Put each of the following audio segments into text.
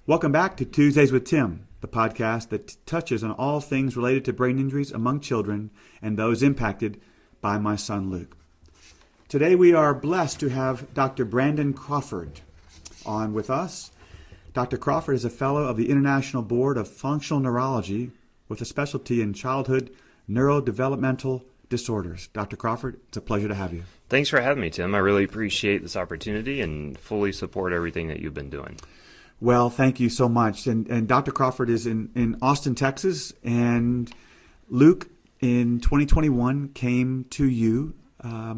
Welcome back to Tuesdays with Tim, the podcast that touches on all things related to brain injuries among children and those impacted by my son Luke. Today we are blessed to have Dr. Brandon Crawford on with us. Dr. Crawford is a fellow of the International Board of Functional Neurology with a specialty in childhood neurodevelopmental disorders. Dr. Crawford, it's a pleasure to have you. Thanks for having me, Tim. I really appreciate this opportunity and fully support everything that you've been doing. Well, thank you so much. And Dr. Crawford is in Austin, Texas, and Luke in 2021 came to you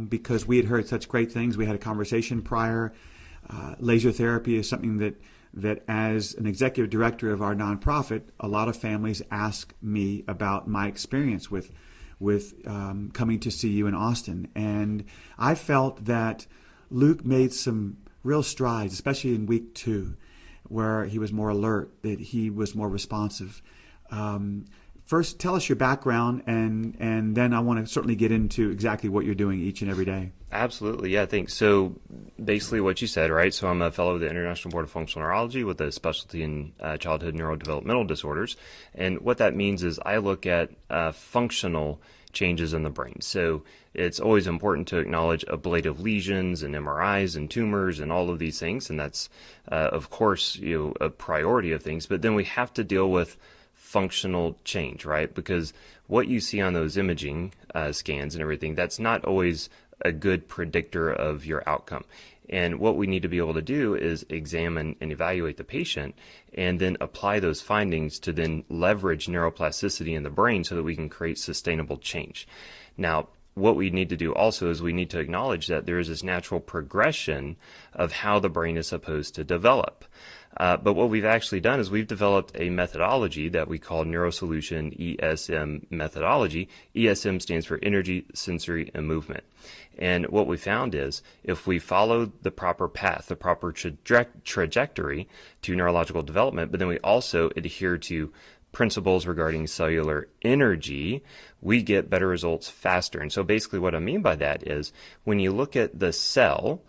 because we had heard such great things. We had a conversation prior. Laser therapy is something that as an executive director of our nonprofit, a lot of families ask me about my experience with coming to see you in Austin. And I felt that Luke made some real strides, especially in week 2, where he was more alert, that he was more responsive. First, tell us your background, and then I want to certainly get into exactly what you're doing each and every day. Absolutely, yeah, thanks. So basically what you said, right? So I'm a fellow of the International Board of Functional Neurology with a specialty in childhood neurodevelopmental disorders. And what that means is I look at functional changes in the brain. So it's always important to acknowledge ablative lesions and MRIs and tumors and all of these things. And that's, of course, a priority of things. But then we have to deal with functional change, right? Because what you see on those imaging scans and everything, that's not always a good predictor of your outcome. And what we need to be able to do is examine and evaluate the patient and then apply those findings to then leverage neuroplasticity in the brain so that we can create sustainable change. Now, what we need to do also is we need to acknowledge that there is this natural progression of how the brain is supposed to develop. But what we've actually done is we've developed a methodology that we call Neurosolution ESM methodology. ESM stands for Energy, Sensory, and Movement. And what we found is if we follow the proper path, the proper trajectory to neurological development, but then we also adhere to principles regarding cellular energy, we get better results faster. And so basically what I mean by that is when you look at the cell,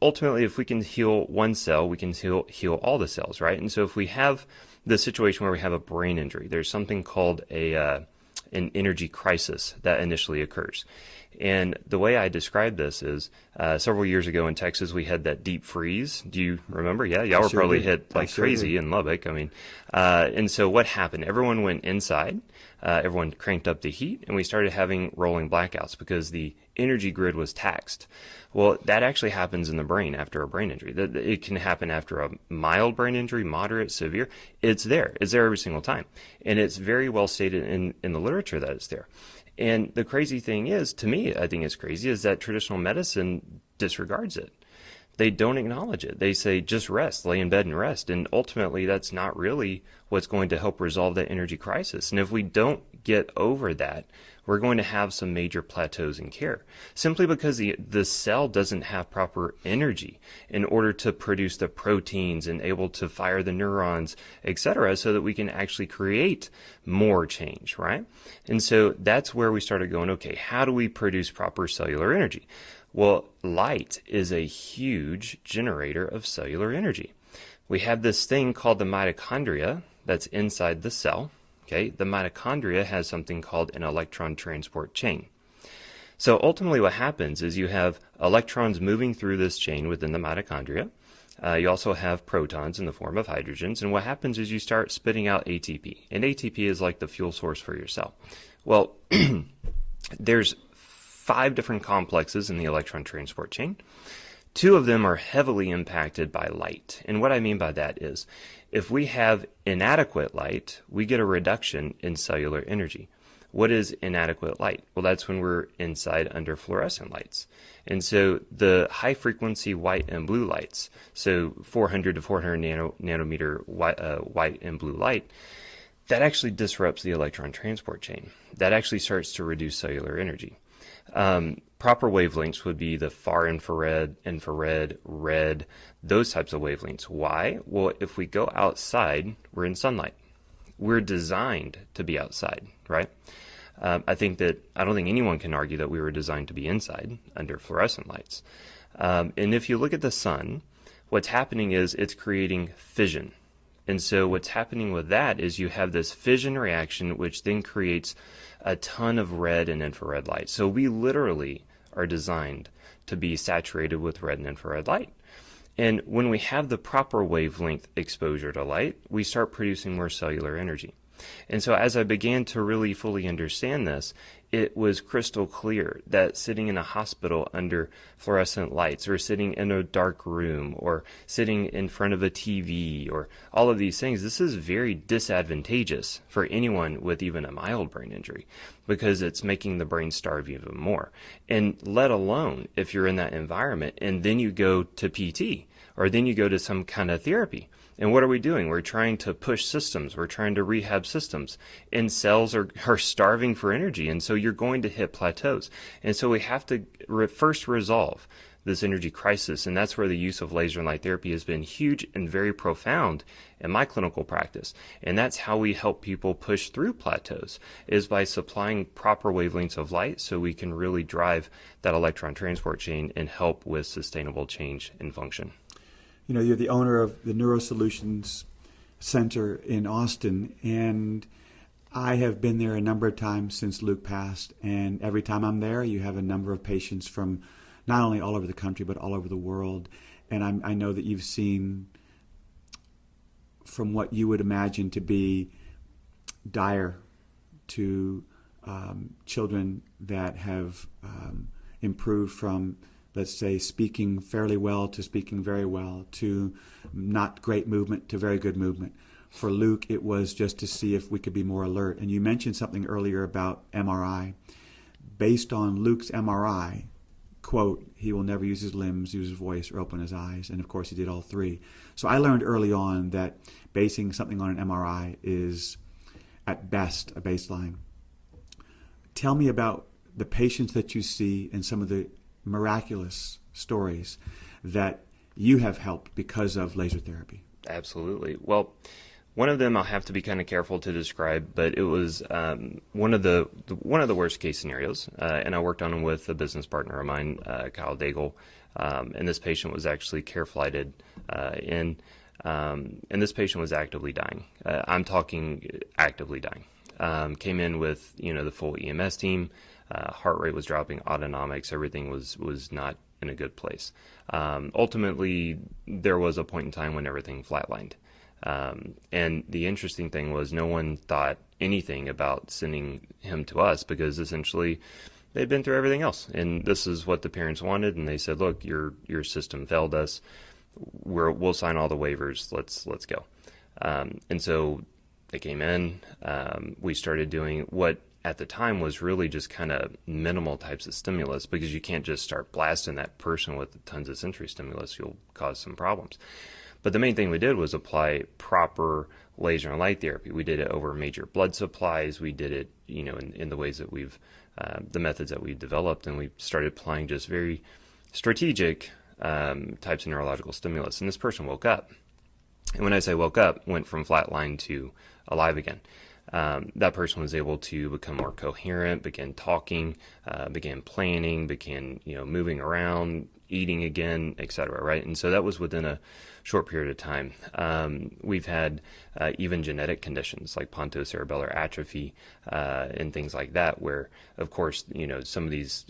ultimately, if we can heal one cell, we can heal all the cells, right? And so if we have the situation where we have a brain injury, there's something called an energy crisis that initially occurs. And the way I describe this is several years ago in Texas, we had that deep freeze. Do you remember? Yeah, y'all were sure probably did. hit like crazy in Lubbock. I mean, and so what happened? Everyone went inside. Everyone cranked up the heat, and we started having rolling blackouts because the energy grid was taxed. Well, that actually happens in the brain after a brain injury. It can happen after a mild brain injury, moderate, severe. It's there. It's there every single time. And it's very well stated in the literature that it's there. And the crazy thing is, to me, I think it's crazy, is that traditional medicine disregards it. They don't acknowledge it. They say, just rest, lay in bed and rest. And ultimately, that's not really what's going to help resolve that energy crisis. And if we don't get over that, we're going to have some major plateaus in care, simply because the cell doesn't have proper energy in order to produce the proteins and able to fire the neurons, etc., so that we can actually create more change, right? And so that's where we started going, okay, how do we produce proper cellular energy? Well, light is a huge generator of cellular energy. We have this thing called the mitochondria that's inside the cell. Okay, the mitochondria has something called an electron transport chain. So ultimately what happens is you have electrons moving through this chain within the mitochondria. You also have protons in the form of hydrogens. And what happens is you start spitting out ATP. And ATP is like the fuel source for your cell. Well, there's 5 different complexes in the electron transport chain. 2 of them are heavily impacted by light. And what I mean by that is if we have inadequate light, we get a reduction in cellular energy. What is inadequate light? Well, that's when we're inside under fluorescent lights. And so the high frequency white and blue lights, so 400 to 400 nanometer white and blue light, that actually disrupts the electron transport chain. That actually starts to reduce cellular energy. Proper wavelengths would be the far infrared, red, those types of wavelengths. Why? Well, if we go outside, we're in sunlight. We're designed to be outside, right? I don't think anyone can argue that we were designed to be inside under fluorescent lights. And if you look at the sun, what's happening is it's creating fission. And so what's happening with that is you have this fission reaction, which then creates a ton of red and infrared light. So we literally are designed to be saturated with red and infrared light. And when we have the proper wavelength exposure to light, we start producing more cellular energy. And so as I began to really fully understand this, it was crystal clear that sitting in a hospital under fluorescent lights, or sitting in a dark room, or sitting in front of a TV, or all of these things, this is very disadvantageous for anyone with even a mild brain injury, because it's making the brain starve even more. And let alone if you're in that environment and then you go to PT, or then you go to some kind of therapy. And what are we doing? We're trying to push systems. We're trying to rehab systems. And cells are starving for energy. And so you're going to hit plateaus. And so we have to first resolve this energy crisis. And that's where the use of laser and light therapy has been huge and very profound in my clinical practice. And that's how we help people push through plateaus, is by supplying proper wavelengths of light so we can really drive that electron transport chain and help with sustainable change and function. You know, you're the owner of the Neurosolutions Center in Austin, and I have been there a number of times since Luke passed, and every time I'm there, you have a number of patients from not only all over the country, but all over the world. And I know that you've seen, from what you would imagine to be dire, to children that have improved from, let's say, speaking fairly well to speaking very well, to not great movement to very good movement. For Luke, it was just to see if we could be more alert. And you mentioned something earlier about MRI. Based on Luke's MRI, quote, he will never use his limbs, use his voice, or open his eyes. And of course, he did all three. So I learned early on that basing something on an MRI is, at best, a baseline. Tell me about the patients that you see and some of the miraculous stories that you have helped because of laser therapy. Absolutely. Well, one of them I'll have to be kind of careful to describe, but it was one of the worst case scenarios, and I worked on them with a business partner of mine, Kyle Daigle, and this patient was actually care flighted and this patient was actively dying. I'm talking actively dying. Came in with the full EMS team. Heart rate was dropping, autonomics, everything was not in a good place. Ultimately, there was a point in time when everything flatlined. And the interesting thing was no one thought anything about sending him to us, because essentially they'd been through everything else. And this is what the parents wanted. And they said, look, your system failed us. We'll sign all the waivers. Let's go. And so they came in. We started doing what at the time was really just kind of minimal types of stimulus, because you can't just start blasting that person with tons of sensory stimulus. You'll cause some problems. But the main thing we did was apply proper laser and light therapy. We did it over major blood supplies. We did it, in the ways that the methods that we've developed, and we started applying just very strategic types of neurological stimulus. And this person woke up. And when I say woke up, went from flatline to alive again. That person was able to become more coherent, began talking, began planning, began moving around, eating again, etc. Right, and so that was within a short period of time. We've had even genetic conditions like pontocerebellar atrophy and things like that, where, of course, some of these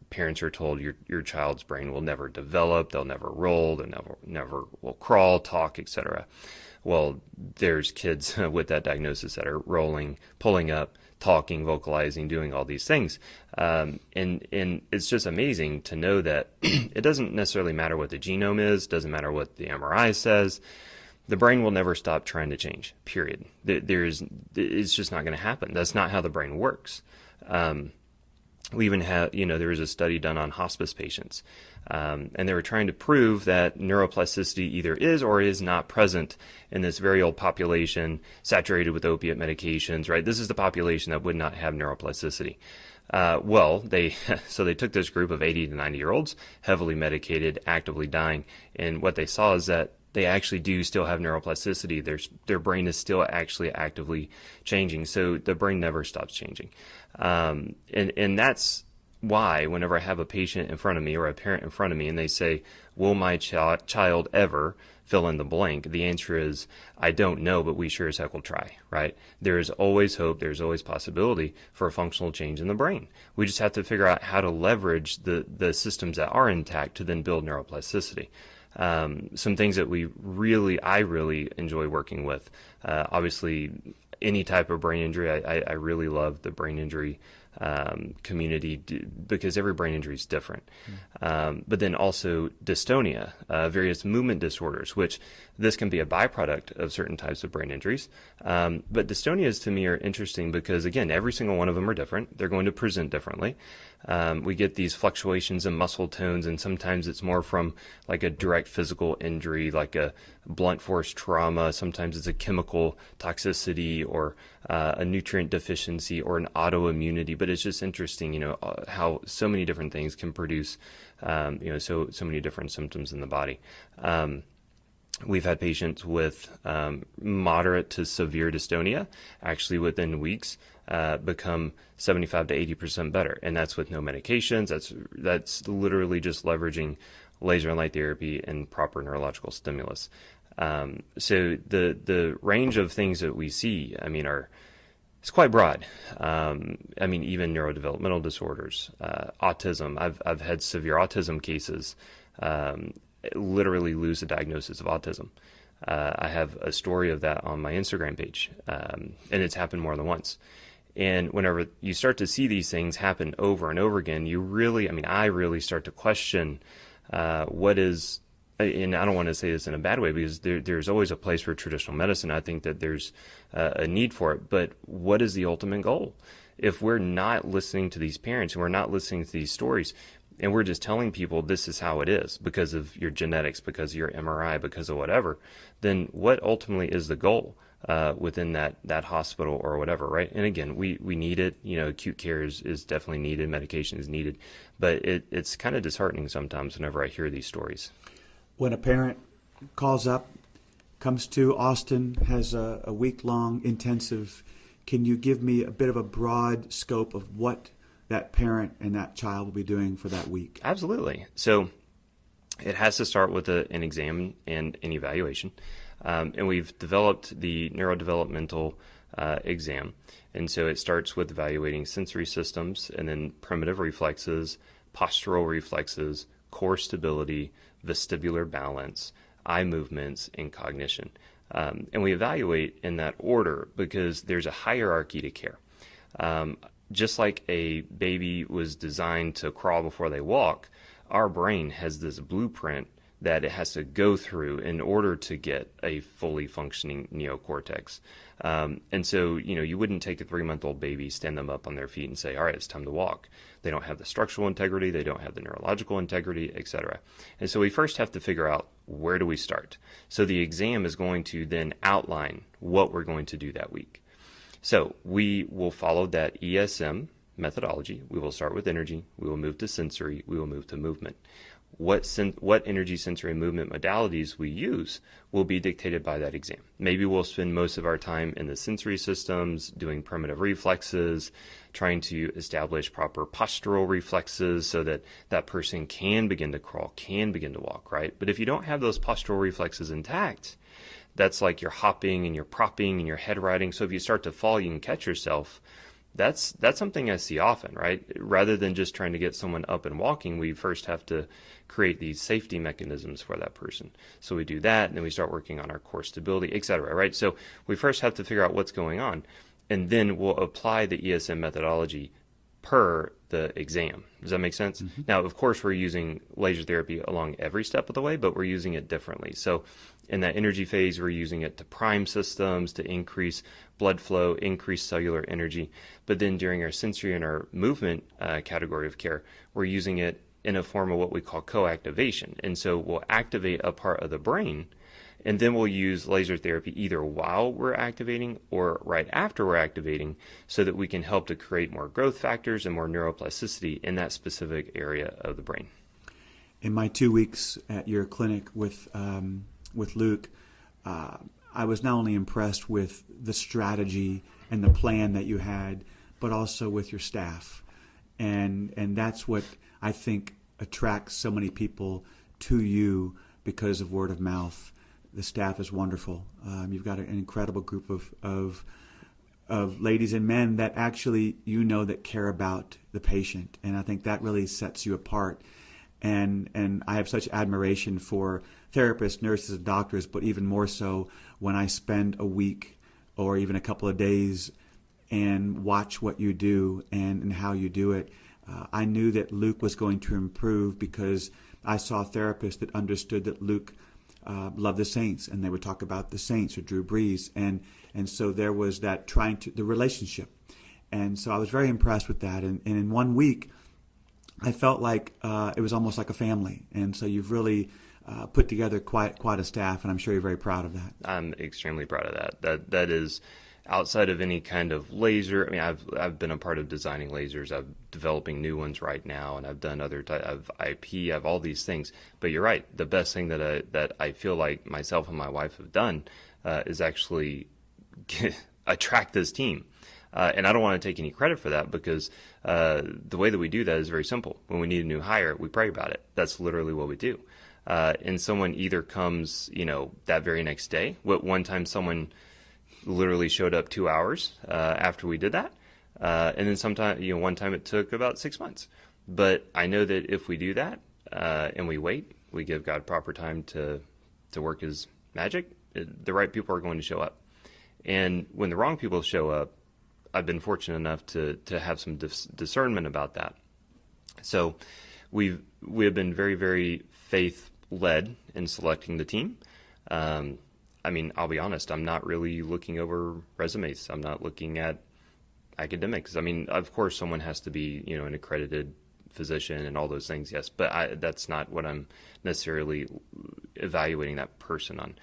parents are told your child's brain will never develop, they'll never roll, they never will crawl, talk, etc. Well, there's kids with that diagnosis that are rolling, pulling up, talking, vocalizing, doing all these things. And it's just amazing to know that it doesn't necessarily matter what the genome is, doesn't matter what the MRI says. The brain will never stop trying to change, period. It's just not going to happen. That's not how the brain works. We even have, there was a study done on hospice patients, and they were trying to prove that neuroplasticity either is or is not present in this very old population saturated with opiate medications, right? This is the population that would not have neuroplasticity. They took this group of 80 to 90-year-olds, heavily medicated, actively dying, and what they saw is that they actually do still have neuroplasticity. Their brain is still actually actively changing, so the brain never stops changing. And that's why whenever I have a patient in front of me or a parent in front of me and they say, will my child ever fill in the blank? The answer is, I don't know, but we sure as heck will try, right? There is always hope. There's always possibility for a functional change in the brain. We just have to figure out how to leverage the systems that are intact to then build neuroplasticity. Some things that I really enjoy working with, obviously any type of brain injury. I really love the brain injury community because every brain injury is different. But then also dystonia, various movement disorders, which this can be a byproduct of certain types of brain injuries. But dystonias to me are interesting because, again, every single one of them are different. They're going to present differently. We get these fluctuations in muscle tones, and sometimes it's more from like a direct physical injury, like a blunt force trauma. Sometimes it's a chemical toxicity or a nutrient deficiency or an autoimmunity. But it's just interesting, how so many different things can produce, so many different symptoms in the body. We've had patients with moderate to severe dystonia actually within weeks become 75 to 80% better, and that's with no medications. That's literally just leveraging laser and light therapy and proper neurological stimulus. So the range of things that we see, it's quite broad. Even neurodevelopmental disorders, autism. I've had severe autism cases. Literally lose the diagnosis of autism. I have a story of that on my Instagram page, and it's happened more than once. And whenever you start to see these things happen over and over again, I really start to question what is, and I don't want to say this in a bad way because there's always a place for traditional medicine. I think that there's a need for it, but what is the ultimate goal? If we're not listening to these parents and we're not listening to these stories, and we're just telling people this is how it is because of your genetics, because of your MRI, because of whatever, then what ultimately is the goal within that hospital or whatever, right? And again, we need it. Acute care is definitely needed. Medication is needed. But it's kind of disheartening sometimes whenever I hear these stories. When a parent calls up, comes to Austin, has a week-long intensive, can you give me a bit of a broad scope of what that parent and that child will be doing for that week? Absolutely. So it has to start with an exam and an evaluation. And we've developed the neurodevelopmental exam. And so it starts with evaluating sensory systems and then primitive reflexes, postural reflexes, core stability, vestibular balance, eye movements, and cognition. And we evaluate in that order because there's a hierarchy to care. Just like a baby was designed to crawl before they walk, our brain has this blueprint that it has to go through in order to get a fully functioning neocortex. And so, you wouldn't take a 3-month-old baby, stand them up on their feet and say, all right, it's time to walk. They don't have the structural integrity, they don't have the neurological integrity, etc. And so we first have to figure out, where do we start? So the exam is going to then outline what we're going to do that week. So we will follow that ESM methodology. We will start with energy. We will move to sensory. We will move to movement. What energy, sensory, and movement modalities we use will be dictated by that exam. Maybe we'll spend most of our time in the sensory systems, doing primitive reflexes, trying to establish proper postural reflexes so that that person can begin to crawl, can begin to walk, right? But if you don't have those postural reflexes intact, that's like you're hopping and you're propping and you're head riding. So if you start to fall, you can catch yourself. That's something I see often, right? Rather than just trying to get someone up and walking, we first have to create these safety mechanisms for that person. So we do that, and then we start working on our core stability, et cetera, right? So we first have to figure out what's going on, and then we'll apply the ESM methodology per the exam. Does that make sense? Mm-hmm. Now, of course, we're using laser therapy along every step of the way, but we're using it differently. So in that energy phase, we're using it to prime systems, to increase blood flow, increase cellular energy. But then during our sensory and our movement category of care, we're using it in a form of what we call co-activation. And so we'll activate a part of the brain, and then we'll use laser therapy either while we're activating or right after we're activating so that we can help to create more growth factors and more neuroplasticity in that specific area of the brain. In my 2 weeks at your clinic with Luke, I was not only impressed with the strategy and the plan that you had, but also with your staff. And that's what I think attracts so many people to you because of word of mouth. The staff is wonderful. You've got an incredible group of ladies and men that actually that care about the patient, and I think that really sets you apart. And I have such admiration for therapists, nurses, and doctors, but even more so when I spend a week or even a couple of days and watch what you do and how you do it. I knew that Luke was going to improve because I saw therapists that understood that Luke loved the saints, and they would talk about the saints or Drew Brees, and so there was that the relationship, and so I was very impressed with that. And in 1 week, I felt like it was almost like a family, and so you've really put together quite a staff, and I'm sure you're very proud of that. I'm extremely proud of that. That is outside of any kind of laser. I mean, I've been a part of designing lasers. I'm developing new ones right now, and I've done other type of IP. I have all these things. But you're right. The best thing that I feel like myself and my wife have done is actually attract this team. And I don't want to take any credit for that because the way that we do that is very simple. When we need a new hire, we pray about it. That's literally what we do. And someone either comes, that very next day. One time someone literally showed up 2 hours after we did that. And then one time it took about 6 months. But I know that if we do that and we wait, we give God proper time to work his magic, the right people are going to show up. And when the wrong people show up, I've been fortunate enough to have some discernment about that. So we have been very, very faith-led in selecting the team. I mean, I'll be honest, I'm not really looking over resumes. I'm not looking at academics. I mean, of course, someone has to be, an accredited physician and all those things, yes, but that's not what I'm necessarily evaluating that person on.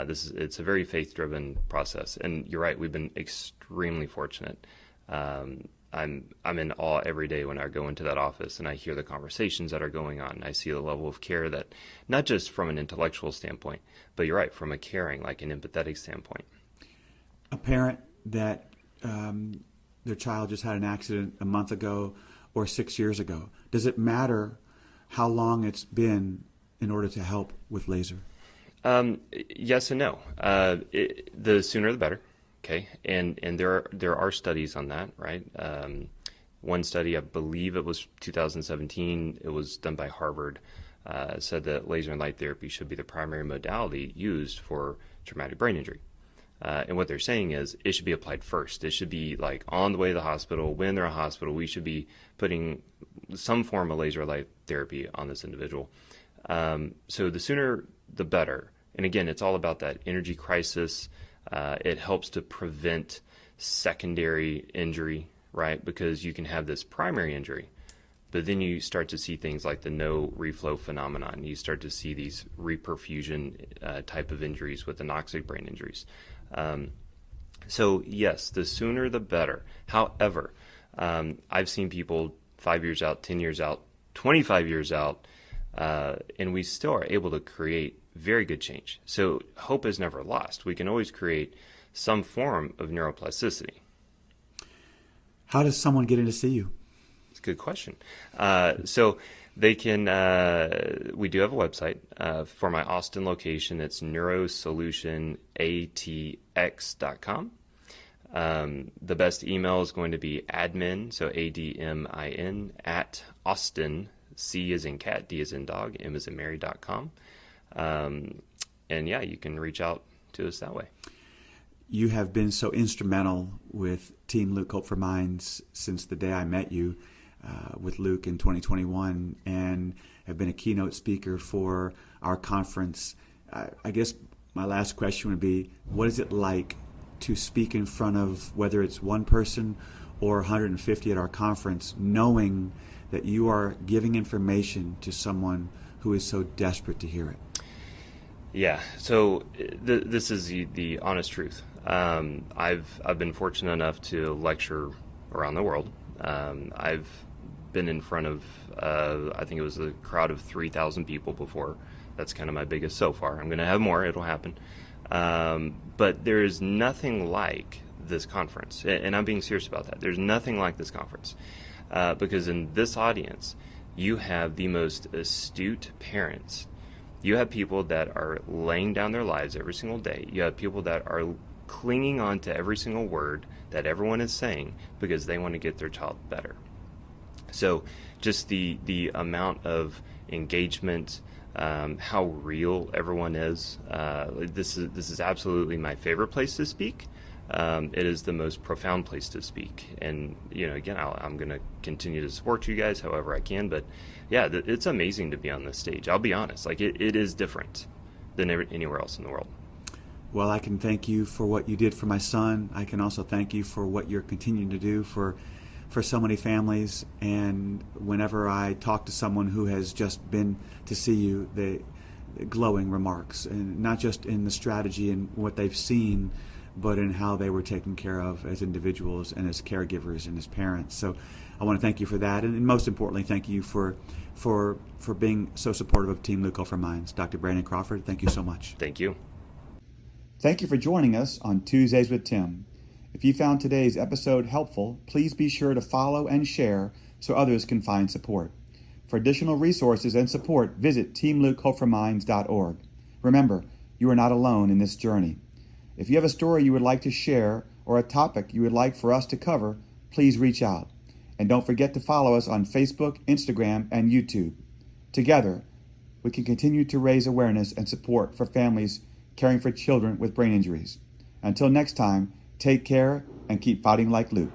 It's a very faith-driven process, and you're right. We've been extremely fortunate. I'm in awe every day when I go into that office and I hear the conversations that are going on. I see the level of care that, not just from an intellectual standpoint, but you're right, from a caring, like an empathetic standpoint. A parent that their child just had an accident a month ago or 6 years ago, does it matter how long it's been in order to help with laser? Yes and no. The sooner the better. Okay, and there are studies on that, right? One study, I believe it was 2017, it was done by Harvard, said that laser and light therapy should be the primary modality used for traumatic brain injury. And what they're saying is it should be applied first. It should be like on the way to the hospital. When they're in a hospital, we should be putting some form of laser light therapy on this individual. So the sooner the better. And again, it's all about that energy crisis. It helps to prevent secondary injury, right? Because you can have this primary injury, but then you start to see things like the no reflow phenomenon. You start to see these reperfusion type of injuries with anoxic brain injuries. So yes, the sooner the better. However, I've seen people 5 years out, 10 years out, 25 years out, and we still are able to create very good change. So hope is never lost. We can always create some form of neuroplasticity. How does someone get in to see you? It's a good question. So they can, we do have a website. For my Austin location, it's neurosolutionatx.com. The best email is going to be admin, so ADMIN, at Austin, C as in cat, D as in dog, M as in Mary.com. And yeah, you can reach out to us that way. You have been so instrumental with Team Luke Hope for Minds since the day I met you with Luke in 2021, and have been a keynote speaker for our conference. I guess my last question would be, what is it like to speak in front of, whether it's one person or 150 at our conference, knowing that you are giving information to someone who is so desperate to hear it? Yeah, so this is the honest truth. I've been fortunate enough to lecture around the world. I've been in front of, I think it was a crowd of 3,000 people before. That's kind of my biggest so far. I'm going to have more. It'll happen. But there is nothing like this conference, and I'm being serious about that. There's nothing like this conference, because in this audience, you have the most astute parents. You have people that are laying down their lives every single day. You have people that are clinging on to every single word that everyone is saying because they want to get their child better. So just the amount of engagement, how real everyone is. This is absolutely my favorite place to speak. It is the most profound place to speak, and again, I'm going to continue to support you guys however I can. But yeah, it's amazing to be on this stage. I'll be honest, like it is different than anywhere else in the world. Well, I can thank you for what you did for my son. I can also thank you for what you're continuing to do for so many families. And whenever I talk to someone who has just been to see you, they glowing remarks, and not just in the strategy and what they've seen, but in how they were taken care of as individuals and as caregivers and as parents. So I want to thank you for that, and most importantly, thank you for being so supportive of Team Luke for Minds. Dr. Brandon Crawford, thank you so much. Thank you. Thank you for joining us on Tuesdays with Tim. If you found today's episode helpful, please be sure to follow and share so others can find support. For additional resources and support, visit teamlukehopeforminds.org. Remember, you are not alone in this journey. If you have a story you would like to share or a topic you would like for us to cover, please reach out. And don't forget to follow us on Facebook, Instagram, and YouTube. Together, we can continue to raise awareness and support for families caring for children with brain injuries. Until next time, take care and keep fighting like Luke.